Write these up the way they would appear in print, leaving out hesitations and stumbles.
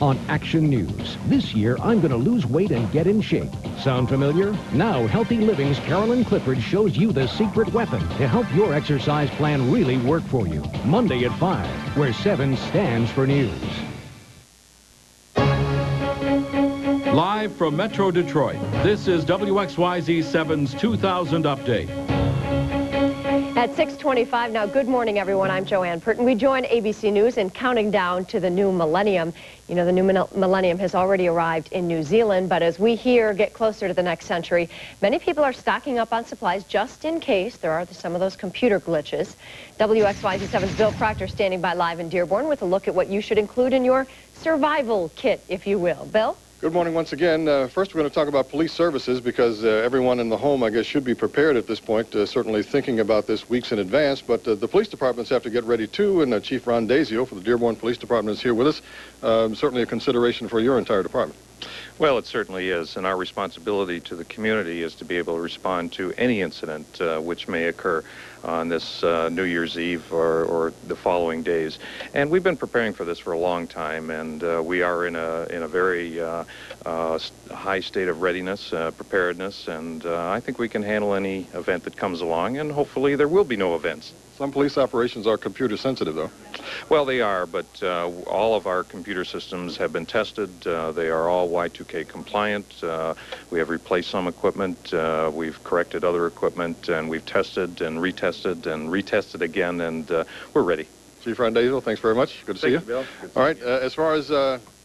on Action News. This year, I'm going to lose weight and get in shape. Sound familiar? Now, Healthy Living's Carolyn Clifford shows you the secret weapon to help your exercise plan really work for you. Monday at 5, where 7 stands for news. Live from Metro Detroit, this is WXYZ 7's 2000 Update. At 6:25 now, good morning, everyone. I'm Joanne Purtan. We join ABC News in counting down to the new millennium. You know, the new millennium has already arrived in New Zealand, but as we here get closer to the next century, many people are stocking up on supplies just in case there are some of those computer glitches. WXYZ 7's Bill Proctor standing by live in Dearborn with a look at what you should include in your survival kit, if you will. Bill? Good morning once again. First, we're going to talk about police services because everyone in the home, I guess, should be prepared at this point, certainly thinking about this weeks in advance. But the police departments have to get ready, too, and Chief Ron Dazio for the Dearborn Police Department is here with us. Certainly a consideration for your entire department. Well, it certainly is, and our responsibility to the community is to be able to respond to any incident which may occur on this New Year's Eve or the following days. And we've been preparing for this for a long time, and we are in a very high state of readiness, preparedness, and I think we can handle any event that comes along, and hopefully there will be no events. Some police operations are computer sensitive, though. Well, they are, but all of our computer systems have been tested. They are all Y2K compliant. We have replaced some equipment. We've corrected other equipment, and we've tested and retested again, and we're ready. Chief Ron Dazio, thanks very much. Good to see you. Thank you, Bill. All right, as far as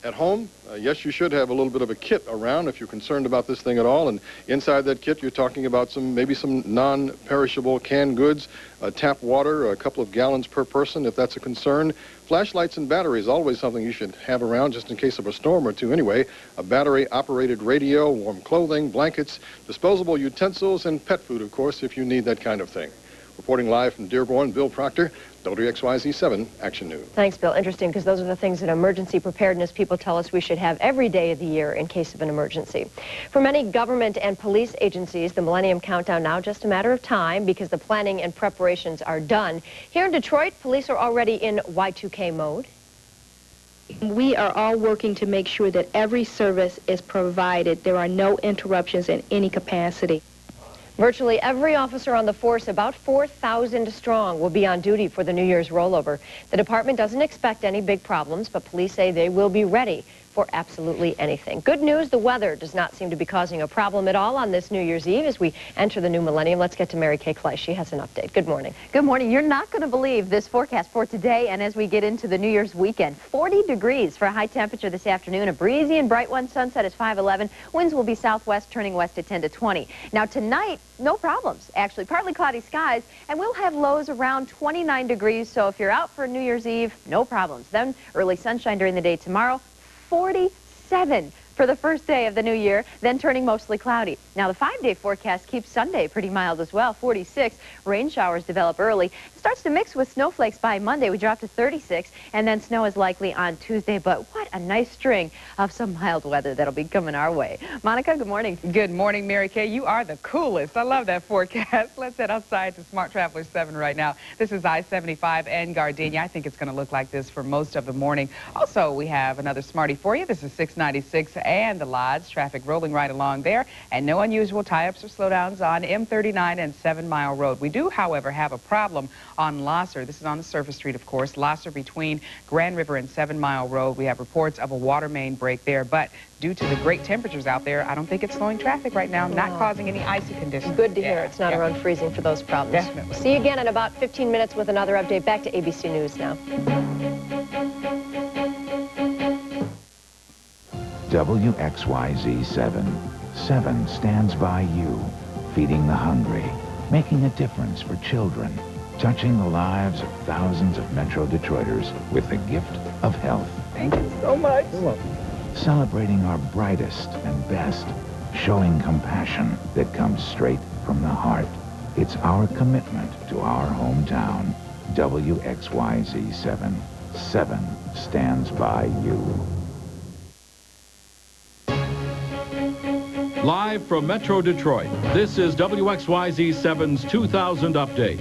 at home, yes, you should have a little bit of a kit around if you're concerned about this thing at all. And inside that kit, you're talking about maybe some non-perishable canned goods, tap water, a couple of gallons per person if that's a concern. Flashlights and batteries, always something you should have around just in case of a storm or two anyway. A battery-operated radio, warm clothing, blankets, disposable utensils, and pet food, of course, if you need that kind of thing. Reporting live from Dearborn, Bill Proctor, WXYZ 7 Action News. Thanks, Bill. Interesting, because those are the things that emergency preparedness people tell us we should have every day of the year in case of an emergency. For many government and police agencies, the Millennium Countdown now just a matter of time because the planning and preparations are done. Here in Detroit, police are already in Y2K mode. We are all working to make sure that every service is provided. There are no interruptions in any capacity. Virtually every officer on the force, about 4,000 strong, will be on duty for the New Year's rollover. The department doesn't expect any big problems, but police say they will be ready for absolutely anything. Good news, the weather does not seem to be causing a problem at all on this New Year's Eve as we enter the new millennium. Let's get to Mary Kay Kleist. She has an update. Good morning. Good morning. You're not going to believe this forecast for today and as we get into the New Year's weekend. 40 degrees for a high temperature this afternoon. A breezy and bright one. Sunset is 5:11. Winds will be southwest, turning west at 10 to 20. Now tonight, no problems. Actually, partly cloudy skies, and we'll have lows around 29 degrees. So if you're out for New Year's Eve, no problems. Then early sunshine during the day tomorrow. 47 for the first day of the new year, then turning mostly cloudy. Now, the 5-day forecast keeps Sunday pretty mild as well, 46. Rain showers develop early. It starts to mix with snowflakes by Monday. We drop to 36, and then snow is likely on Tuesday. But what a nice string of some mild weather that'll be coming our way. Monica, good morning. Good morning, Mary Kay. You are the coolest. I love that forecast. Let's head outside to Smart Traveler 7 right now. This is I-75 and Gardenia. I think it's going to look like this for most of the morning. Also, we have another Smarty for you. This is 696 and the Lodge. Traffic rolling right along there, and no unusual tie-ups or slowdowns on M39 and 7 Mile Road. We do, however, have a problem on Losser. This is on the surface street, of course. Losser between Grand River and 7 Mile Road. We have reports of a water main break there, but due to the great temperatures out there, I don't think it's slowing traffic right now, not causing any icy conditions. Good to hear. It's not around freezing for those problems. Definitely. See you again in about 15 minutes with another update. Back to ABC News now. WXYZ 7 stands by you, feeding the hungry, making a difference for children, touching the lives of thousands of Metro Detroiters with the gift of health. Thank you so much. Celebrating our brightest and best, showing compassion that comes straight from the heart. It's our commitment to our hometown. WXYZ 7 stands by you. Live from Metro Detroit, this is WXYZ 7's 2000 Update.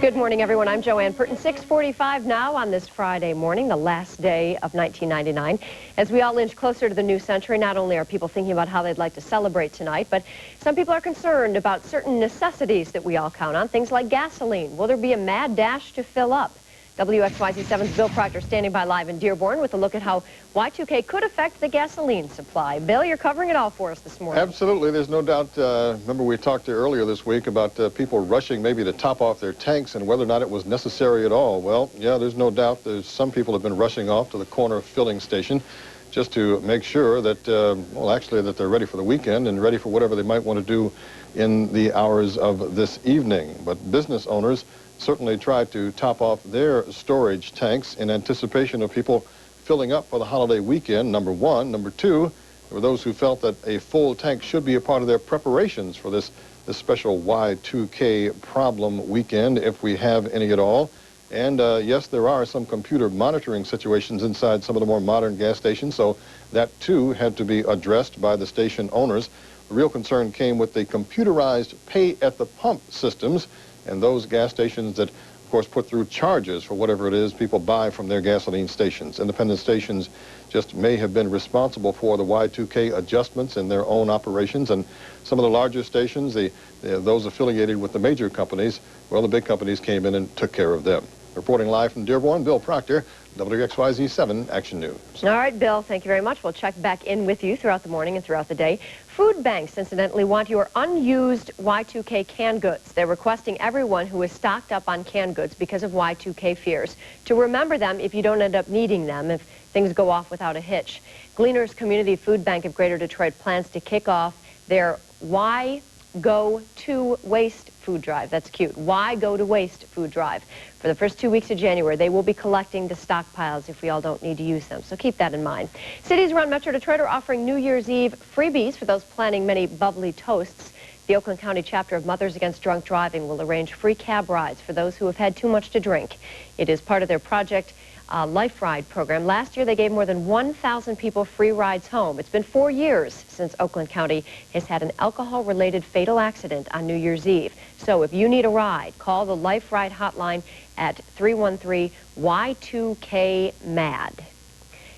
Good morning, everyone. I'm Joanne Purtan. 6:45 now on this Friday morning, the last day of 1999. As we all inch closer to the new century, not only are people thinking about how they'd like to celebrate tonight, but some people are concerned about certain necessities that we all count on, things like gasoline. Will there be a mad dash to fill up? WXYZ 7's Bill Proctor standing by live in Dearborn with a look at how Y2K could affect the gasoline supply. Bill, you're covering it all for us this morning. Absolutely. There's no doubt. Remember we talked earlier this week about people rushing maybe to top off their tanks and whether or not it was necessary at all. Well, yeah, there's no doubt. There's some people have been rushing off to the corner filling station just to make sure that, well, actually that they're ready for the weekend and ready for whatever they might want to do in the hours of this evening. But business owners certainly tried to top off their storage tanks in anticipation of people filling up for the holiday weekend, number one. Number two, there were those who felt that a full tank should be a part of their preparations for this special Y2K problem weekend, if we have any at all. And yes, there are some computer monitoring situations inside some of the more modern gas stations, so that too had to be addressed by the station owners. The real concern came with the computerized pay-at-the-pump systems and those gas stations that, of course, put through charges for whatever it is people buy from their gasoline stations. Independent stations just may have been responsible for the Y2K adjustments in their own operations, and some of the larger stations, those affiliated with the major companies, well, the big companies came in and took care of them. Reporting live from Dearborn, Bill Proctor, WXYZ 7 Action News. All right, Bill, thank you very much. We'll check back in with you throughout the morning and throughout the day. Food banks, incidentally, want your unused Y2K canned goods. They're requesting everyone who is stocked up on canned goods because of Y2K fears to remember them if you don't end up needing them, if things go off without a hitch. Gleaners Community Food Bank of Greater Detroit plans to kick off their Why Go to Waste food drive. That's cute. Why Go to Waste food drive. For the first 2 weeks of January, they will be collecting the stockpiles if we all don't need to use them. So keep that in mind. Cities around Metro Detroit are offering New Year's Eve freebies for those planning many bubbly toasts. The Oakland County chapter of Mothers Against Drunk Driving will arrange free cab rides for those who have had too much to drink. It is part of their Project Life Ride program. Last year, they gave more than 1,000 people free rides home. It's been 4 years since Oakland County has had an alcohol-related fatal accident on New Year's Eve. So if you need a ride, call the Life Ride hotline at 313-Y2K-MAD.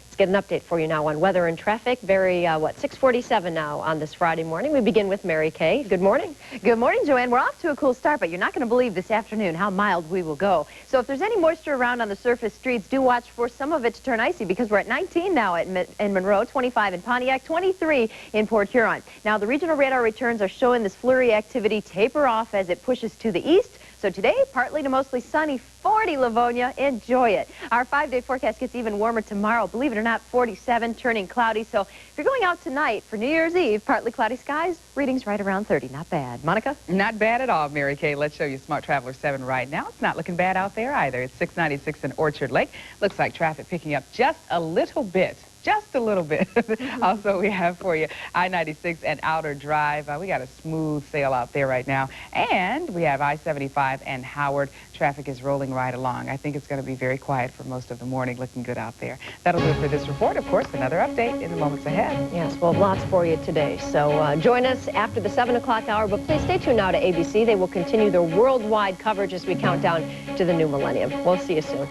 Let's get an update for you now on weather and traffic. 6:47 now on this Friday morning. We begin with Mary Kay. Good morning. Good morning, Joanne. We're off to a cool start, but you're not going to believe this afternoon how mild we will go. So if there's any moisture around on the surface streets, do watch for some of it to turn icy because we're at 19 now in Monroe, 25 in Pontiac, 23 in Port Huron. Now, the regional radar returns are showing this flurry activity taper off as it pushes to the east. So today, partly to mostly sunny, 40 Livonia. Enjoy it. Our 5-day forecast gets even warmer tomorrow. Believe it or not, 47, turning cloudy. So if you're going out tonight for New Year's Eve, partly cloudy skies, readings right around 30. Not bad. Monica? Not bad at all, Mary Kay. Let's show you Smart Traveler 7 right now. It's not looking bad out there either. It's 696 in Orchard Lake. Looks like traffic picking up just a little bit. Just a little bit. Also, we have for you I-96 and Outer Drive. We got a smooth sail out there right now. And we have I-75 and Howard. Traffic is rolling right along. I think it's going to be very quiet for most of the morning. Looking good out there. That'll do it for this report. Of course, another update in the moments ahead. Yes, we'll have lots for you today. So join us after the 7 o'clock hour. But please stay tuned now to ABC. They will continue their worldwide coverage as we count down to the new millennium. We'll see you soon.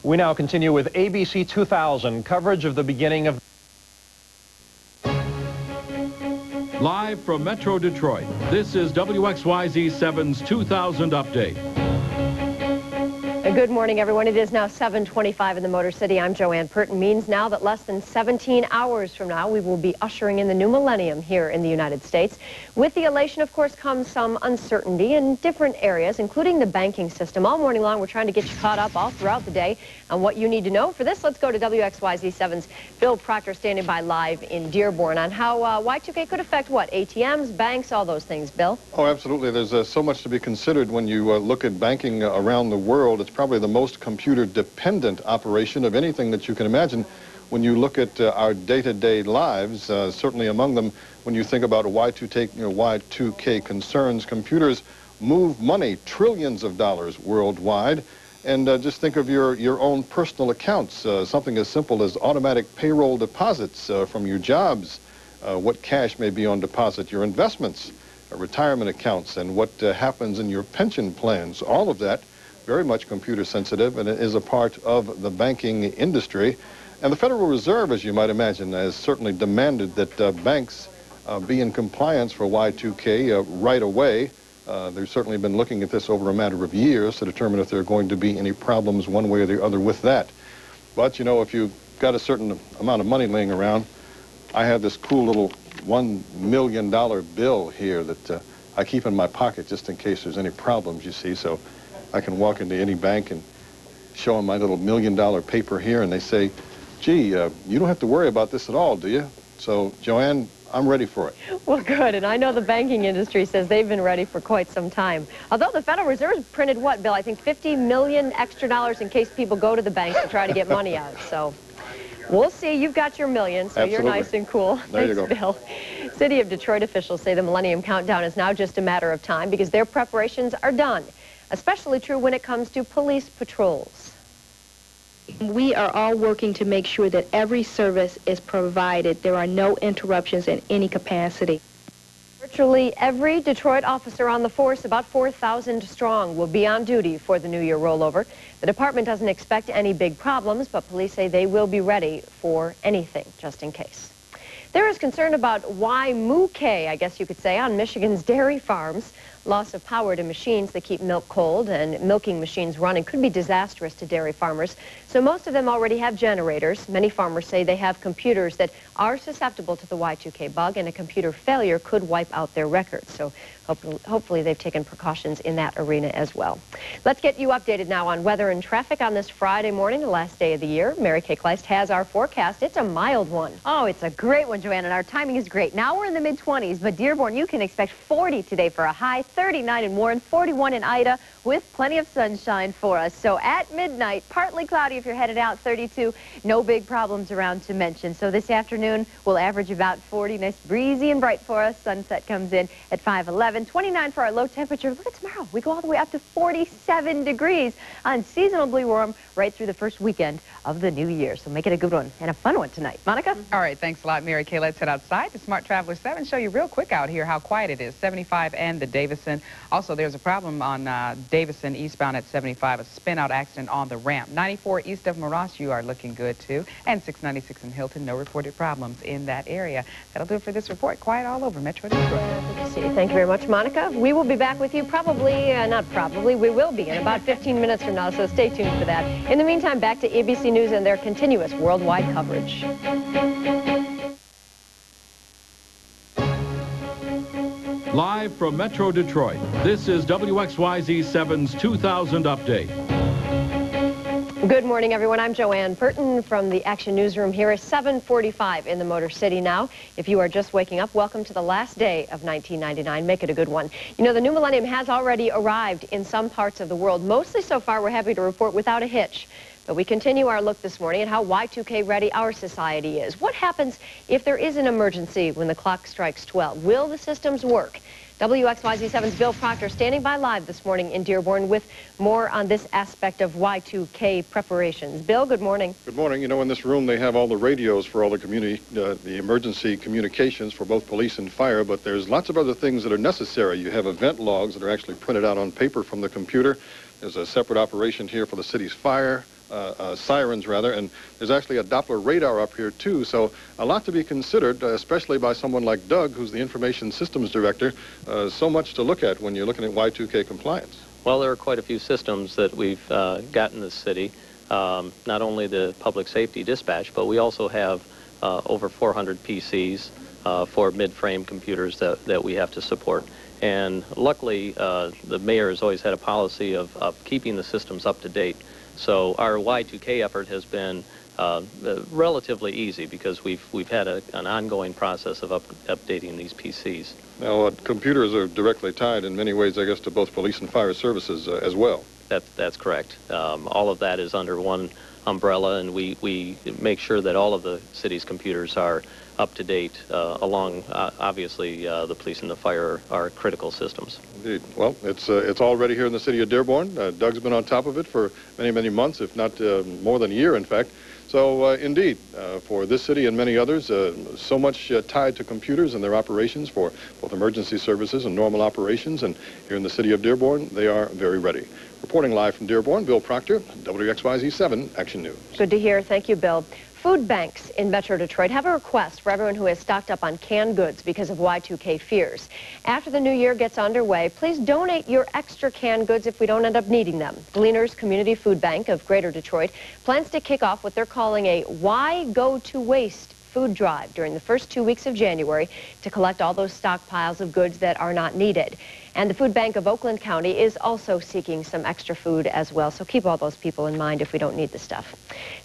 We now continue with ABC 2000 coverage of the beginning of... Live from Metro Detroit, this is WXYZ 7's 2000 update. Good morning, everyone. It is now 7:25 in the Motor City. I'm Joanne Purtan. Means now that less than 17 hours from now, we will be ushering in the new millennium here in the United States. With the elation, of course, comes some uncertainty in different areas, including the banking system. All morning long, we're trying to get you caught up all throughout the day on what you need to know. For this, let's go to WXYZ 7's Bill Proctor standing by live in Dearborn on how Y2K could affect what? ATMs, banks, all those things. Bill? Oh, absolutely. There's so much to be considered when you look at banking around the world. It's probably the most computer-dependent operation of anything that you can imagine. When you look at our day-to-day lives, certainly among them, when you think about Y2K concerns, computers move money, trillions of dollars worldwide. And just think of your own personal accounts, something as simple as automatic payroll deposits from your jobs. what cash may be on deposit, your investments, retirement accounts, and what happens in your pension plans. All of that very much computer sensitive, and it is a part of the banking industry. And the Federal Reserve, as you might imagine, has certainly demanded that banks be in compliance for Y2K right away. They've certainly been looking at this over a matter of years to determine if there are going to be any problems one way or the other with that. But, you know, if you've got a certain amount of money laying around, I have this cool little $1 million bill here that I keep in my pocket just in case there's any problems, you see. So I can walk into any bank and show them my little $1 million paper here, and they say, gee, you don't have to worry about this at all, do you? So, Joanne, I'm ready for it. Well, good. And I know the banking industry says they've been ready for quite some time. Although the Federal Reserve printed what, Bill? I think $50 million extra in case people go to the banks to try to get money out. So we'll see. You've got your million, so Absolutely. You're nice and cool. There you go. Bill. City of Detroit officials say the Millennium Countdown is now just a matter of time because their preparations are done. Especially true when it comes to police patrols. We are all working to make sure that every service is provided. There are no interruptions in any capacity. Virtually every Detroit officer on the force, about 4,000 strong, will be on duty for the New Year rollover. The department doesn't expect any big problems, but police say they will be ready for anything, just in case. There is concern about Y2K, I guess you could say, on Michigan's dairy farms. Loss of power to machines that keep milk cold and milking machines running could be disastrous to dairy farmers. So most of them already have generators. Many farmers say they have computers that are susceptible to the Y2K bug, and a computer failure could wipe out their records. So hopefully they've taken precautions in that arena as well. Let's get you updated now on weather and traffic on this Friday morning, the last day of the year. Mary Kay Kleist has our forecast. It's a mild one. Oh, it's a great one, Joanne, and our timing is great. Now we're in the mid-20s, but Dearborn, you can expect 40 today for a high, 39 in Warren, 41 in Ida, with plenty of sunshine for us. So at midnight, partly cloudy if you're headed out, 32. No big problems around to mention. So this afternoon, we'll average about 40. Nice breezy and bright for us. Sunset comes in at 5:11. 29 for our low temperature. Look at tomorrow. We go all the way up to 47 degrees. Unseasonably warm right through the first weekend of the new year. So make it a good one and a fun one tonight. Monica? All right, thanks a lot, Mary Kay. Let's head outside to Smart Traveler 7. Show you real quick out here how quiet it is. 75 and the Davison. Also, there's a problem on Davison eastbound at 75, a spin-out accident on the ramp. 94 east of Moross, you are looking good, too. And 696 in Hilton, no reported problems in that area. That'll do it for this report. Quiet all over Metro Detroit. Thank you very much, Monica. We will be back with you we will be in about 15 minutes from now, so stay tuned for that. In the meantime, back to ABC News and their continuous worldwide coverage. Live from Metro Detroit, this is WXYZ 7's 2000 Update. Good morning, everyone. I'm Joanne Purtan from the Action Newsroom here at 7:45 in the Motor City now. If you are just waking up, welcome to the last day of 1999. Make it a good one. You know, the new millennium has already arrived in some parts of the world. Mostly so far, we're happy to report without a hitch. But we continue our look this morning at how Y2K ready our society is. What happens if there is an emergency when the clock strikes 12? Will the systems work? WXYZ 7's Bill Proctor standing by live this morning in Dearborn with more on this aspect of Y2K preparations. Bill, good morning. Good morning. You know, in this room they have all the radios for all the community, the emergency communications for both police and fire, but there's lots of other things that are necessary. You have event logs that are actually printed out on paper from the computer. There's a separate operation here for the city's fire. Sirens rather, and there's actually a Doppler radar up here too, so a lot to be considered, especially by someone like Doug, who's the information systems director. So much to look at when you're looking at Y2K compliance. Well, there are quite a few systems that we've got in this city, not only the public safety dispatch, but we also have over 400 PCs for mid-frame computers that we have to support. And luckily, the mayor has always had a policy of keeping the systems up to date. So our Y2K effort has been relatively easy because we've had an ongoing process of updating these PCs. Now, computers are directly tied in many ways, I guess, to both police and fire services as well. That's correct. All of that is under one umbrella, and we make sure that all of the city's computers are up to date along, obviously, the police and the fire are critical systems. Indeed. Well, it's all ready here in the city of Dearborn. Doug's been on top of it for many, many months, if not more than a year, in fact. So indeed, for this city and many others, so much tied to computers and their operations for both emergency services and normal operations. And here in the city of Dearborn, they are very ready. Reporting live from Dearborn, Bill Proctor, WXYZ 7 Action News. Good to hear. Thank you, Bill. Food banks in Metro Detroit have a request for everyone who has stocked up on canned goods because of Y2K fears. After the new year gets underway, please donate your extra canned goods if we don't end up needing them. Gleaners Community Food Bank of Greater Detroit plans to kick off what they're calling a Why Go to Waste food drive during the first 2 weeks of January to collect all those stockpiles of goods that are not needed. And the Food Bank of Oakland County is also seeking some extra food as well, so keep all those people in mind if we don't need the stuff.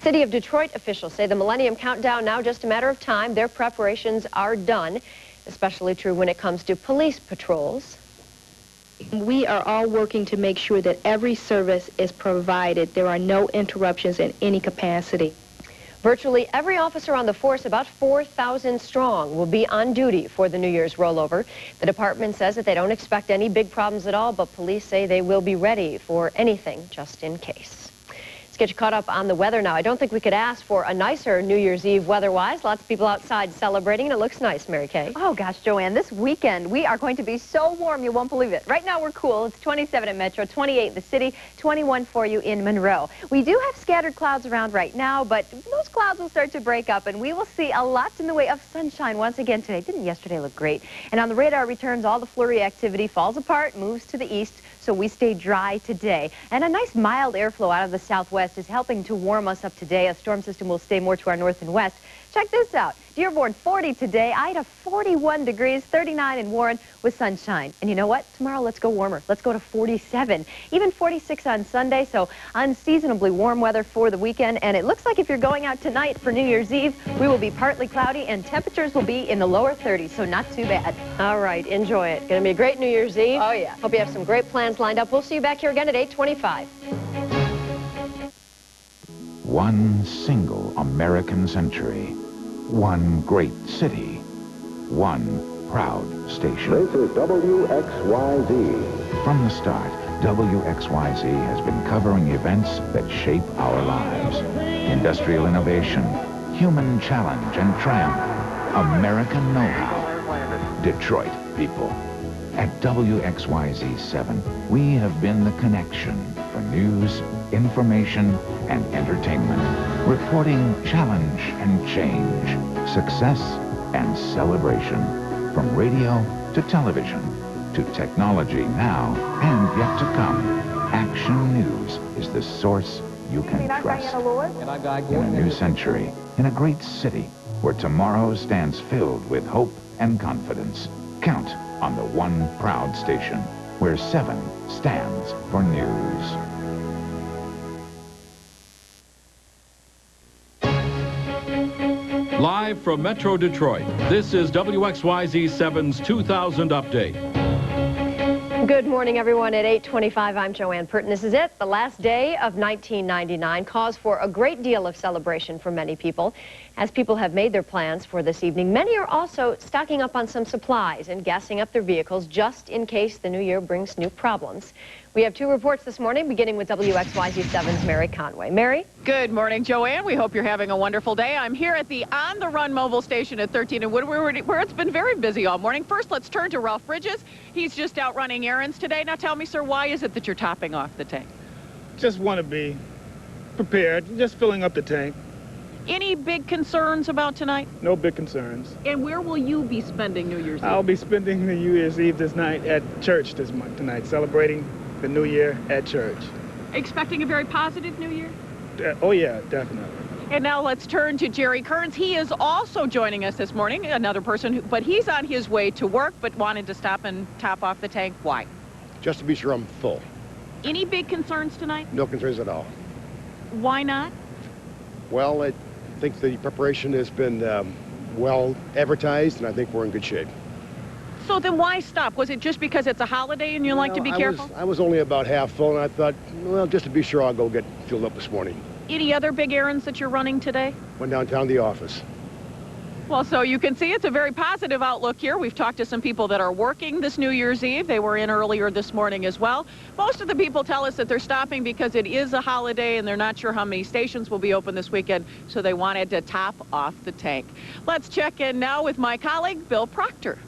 City of Detroit officials say the Millennium Countdown now just a matter of time. Their preparations are done, especially true when it comes to police patrols. We are all working to make sure that every service is provided. There are no interruptions in any capacity. Virtually every officer on the force, about 4,000 strong, will be on duty for the New Year's rollover. The department says that they don't expect any big problems at all, but police say they will be ready for anything just in case. Let's get you caught up on the weather now. I don't think we could ask for a nicer New Year's Eve weather-wise. Lots of people outside celebrating, and it looks nice, Mary Kay. Oh, gosh, Joanne, this weekend we are going to be so warm you won't believe it. Right now we're cool. It's 27 in Metro, 28 in the city, 21 for you in Monroe. We do have scattered clouds around right now, but those clouds will start to break up, and we will see a lot in the way of sunshine once again today. Didn't yesterday look great? And on the radar returns, all the flurry activity falls apart, moves to the east, so we stay dry today. And a nice mild airflow out of the southwest is helping to warm us up today. A storm system will stay more to our north and west. Check this out. Dearborn 40 today, Ida 41 degrees, 39 in Warren with sunshine. And you know what? Tomorrow let's go warmer. Let's go to 47, even 46 on Sunday. So unseasonably warm weather for the weekend. And it looks like if you're going out tonight for New Year's Eve, we will be partly cloudy and temperatures will be in the lower 30s. So not too bad. All right, enjoy it. Going to be a great New Year's Eve. Oh, yeah. Hope you have some great plans lined up. We'll see you back here again at 8:25. One single American century. One great city. One proud station. This is WXYZ. From the start, WXYZ has been covering events that shape our lives. Industrial innovation, human challenge and triumph, American know-how, Detroit people. At WXYZ 7, we have been the connection for news, information, and entertainment, reporting challenge and change, success and celebration, from radio to television to technology now and yet to come. Action News is the source you can trust. In a new century, in a great city where tomorrow stands filled with hope and confidence, count on the one proud station where 7 stands for news. Live from Metro Detroit, this is WXYZ 7's 2000 Update. Good morning, everyone. At 8:25, I'm Joanne Purtan. This is it, the last day of 1999. Cause for a great deal of celebration for many people. As people have made their plans for this evening, many are also stocking up on some supplies and gassing up their vehicles just in case the new year brings new problems. We have 2 reports this morning, beginning with WXYZ 7's Mary Conway. Mary? Good morning, Joanne. We hope you're having a wonderful day. I'm here at the On the Run mobile station at 13 and Woodward, where it's been very busy all morning. First, let's turn to Ralph Bridges. He's just out running errands today. Now tell me, sir, why is it that you're topping off the tank? Just want to be prepared, just filling up the tank. Any big concerns about tonight? No big concerns. And where will you be spending New Year's Eve? I'll be spending the New Year's Eve this night at church tonight, celebrating the New Year at church. Expecting a very positive New Year? Oh yeah, definitely. And now let's turn to Jerry Kearns. He is also joining us this morning, another person, but he's on his way to work, but wanted to stop and top off the tank. Why? Just to be sure I'm full. Any big concerns tonight? No concerns at all. Why not? Well, I think the preparation has been well advertised, and I think we're in good shape. So then why stop? Was it just because it's a holiday and you like to be careful? I was only about half full, and I thought, well, just to be sure, I'll go get filled up this morning. Any other big errands that you're running today? Went downtown to the office. Well, so you can see it's a very positive outlook here. We've talked to some people that are working this New Year's Eve. They were in earlier this morning as well. Most of the people tell us that they're stopping because it is a holiday and they're not sure how many stations will be open this weekend, so they wanted to top off the tank. Let's check in now with my colleague, Bill Proctor.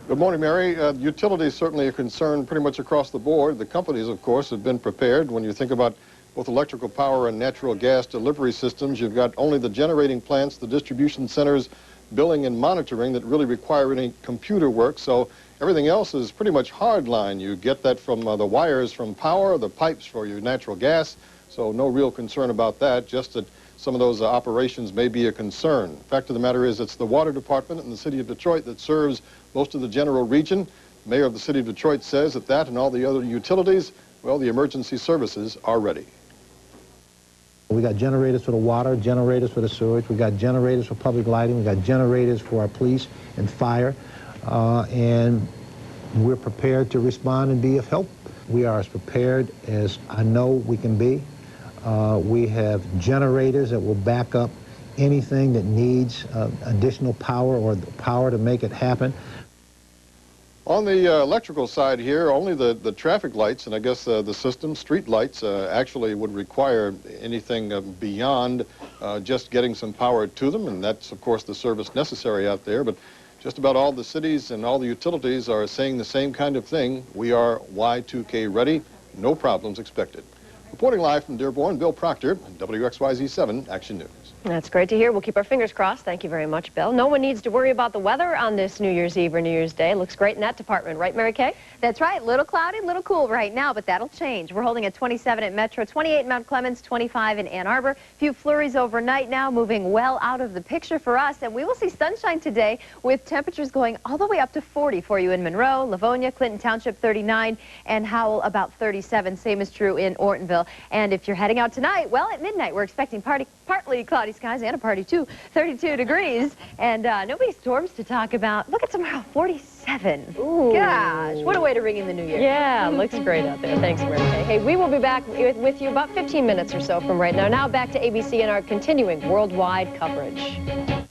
Good morning, Mary. Utilities certainly a concern pretty much across the board. The companies, of course, have been prepared. When you think about both electrical power and natural gas delivery systems, you've got only the generating plants, the distribution centers, billing and monitoring that really require any computer work. So everything else is pretty much hardline. You get that from the wires from power, the pipes for your natural gas. So no real concern about that, just that some of those operations may be a concern. Fact of the matter is it's the water department in the city of Detroit that serves most of the general region. The mayor of the city of Detroit says that and all the other utilities, well, the emergency services are ready. We got generators for the water, generators for the sewage, we got generators for public lighting, we got generators for our police and fire, and we're prepared to respond and be of help. We are as prepared as I know we can be. We have generators that will back up anything that needs additional power or the power to make it happen. On the electrical side here, only the traffic lights, and I guess the system, street lights, actually would require anything beyond just getting some power to them, and that's, of course, the service necessary out there. But just about all the cities and all the utilities are saying the same kind of thing. We are Y2K ready, no problems expected. Reporting live from Dearborn, Bill Proctor, WXYZ 7 Action News. That's great to hear. We'll keep our fingers crossed. Thank you very much, Bill. No one needs to worry about the weather on this New Year's Eve or New Year's Day. Looks great in that department, right, Mary Kay? That's right. Little cloudy, little cool right now, but that'll change. We're holding at 27 at Metro, 28 in Mount Clemens, 25 in Ann Arbor. A few flurries overnight now, moving well out of the picture for us. And we will see sunshine today with temperatures going all the way up to 40 for you in Monroe, Livonia, Clinton Township 39, and Howell about 37. Same is true in Ortonville. And if you're heading out tonight, well, at midnight, we're expecting partly cloudy skies and a party too, 32 degrees, and no big storms to talk about. Look at tomorrow, 47. Ooh. Gosh, what a way to ring in the new year. Yeah, looks great out there. Thanks, Mary Kay. Hey, we will be back with you about 15 minutes or so from right now. Now back to ABC and our continuing worldwide coverage.